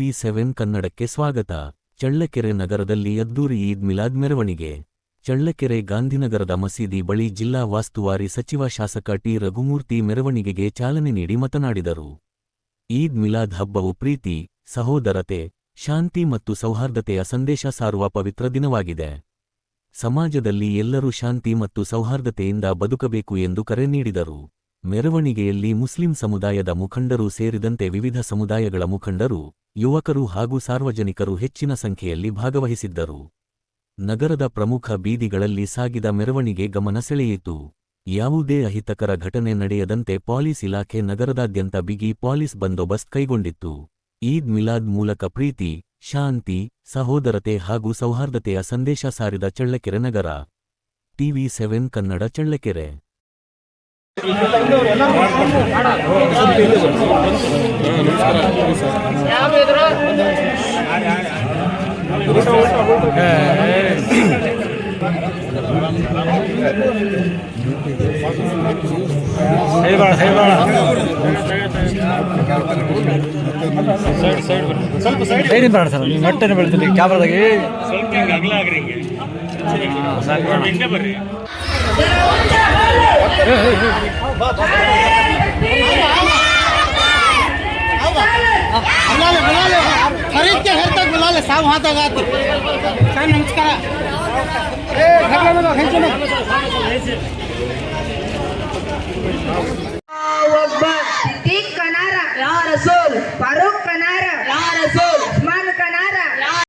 TV7 ಕನ್ನಡಕ್ಕೆ ಸ್ವಾಗತ. ಚಳ್ಳಕೆರೆ ನಗರದಲ್ಲಿ ಅದ್ದೂರಿ ಈದ್ ಮಿಲಾದ್ ಮೆರವಣಿಗೆ. ಚಳ್ಳಕೆರೆ ಗಾಂಧಿನಗರದ ಮಸೀದಿ ಬಳಿ ಜಿಲ್ಲಾ ವಾಸ್ತುವಾರಿ ಸಚಿವ ಶಾಸಕ ಟಿ. ರಘುಮೂರ್ತಿ ಮೆರವಣಿಗೆಗೆ ಚಾಲನೆ ನೀಡಿ ಮಾತನಾಡಿದರು. ಈದ್ ಮಿಲಾದ್ ಹಬ್ಬವು ಪ್ರೀತಿ, ಸಹೋದರತೆ, ಶಾಂತಿ ಮತ್ತು ಸೌಹಾರ್ದತೆಯ ಸಂದೇಶ ಸಾರುವ ಪವಿತ್ರ ದಿನವಾಗಿದೆ. ಸಮಾಜದಲ್ಲಿ ಎಲ್ಲರೂ ಶಾಂತಿ ಮತ್ತು ಸೌಹಾರ್ದತೆಯಿಂದ ಬದುಕಬೇಕು ಎಂದು ಕರೆ ನೀಡಿದರು. ಮೆರವಣಿಗೆಯಲ್ಲಿ ಮುಸ್ಲಿಂ ಸಮುದಾಯದ ಮುಖಂಡರು ಸೇರಿದಂತೆ ವಿವಿಧ ಸಮುದಾಯಗಳ ಮುಖಂಡರು, ಯುವಕರು ಹಾಗೂ ಸಾರ್ವಜನಿಕರು ಹೆಚ್ಚಿನ ಸಂಖ್ಯೆಯಲ್ಲಿ ಭಾಗವಹಿಸಿದ್ದರು. ನಗರದ ಪ್ರಮುಖ ಬೀದಿಗಳಲ್ಲಿ ಸಾಗಿದ ಮೆರವಣಿಗೆ ಗಮನ ಸೆಳೆಯಿತು. ಯಾವುದೇ ಅಹಿತಕರ ಘಟನೆ ನಡೆಯದಂತೆ ಪೊಲೀಸ್ ಇಲಾಖೆ ನಗರದಾದ್ಯಂತ ಬಿಗಿ ಪೊಲೀಸ್ ಬಂದೋಬಸ್ತ್ ಕೈಗೊಂಡಿತ್ತು. ಈದ್ ಮಿಲಾದ್ ಮೂಲಕ ಪ್ರೀತಿ, ಶಾಂತಿ, ಸಹೋದರತೆ ಹಾಗೂ ಸೌಹಾರ್ದತೆಯ ಸಂದೇಶ ಸಾರಿದ ಚಳ್ಳಕೆರೆ ನಗರ. TV7 ಕನ್ನಡ ಚಳ್ಳಕೆರೆ. ಸ್ವಲ್ಪ ಸೈಡ್ ಬೇಡ ಸರ್, ನೀವು ನಟ್ಟನೆ ಬೆಳ್ತೀವಿ ಕ್ಯಾಮ್ರಾದಾಗೆ खरीद के घर तक बुला ले, साहब वहाँ तक आते। साहब नमस्कार।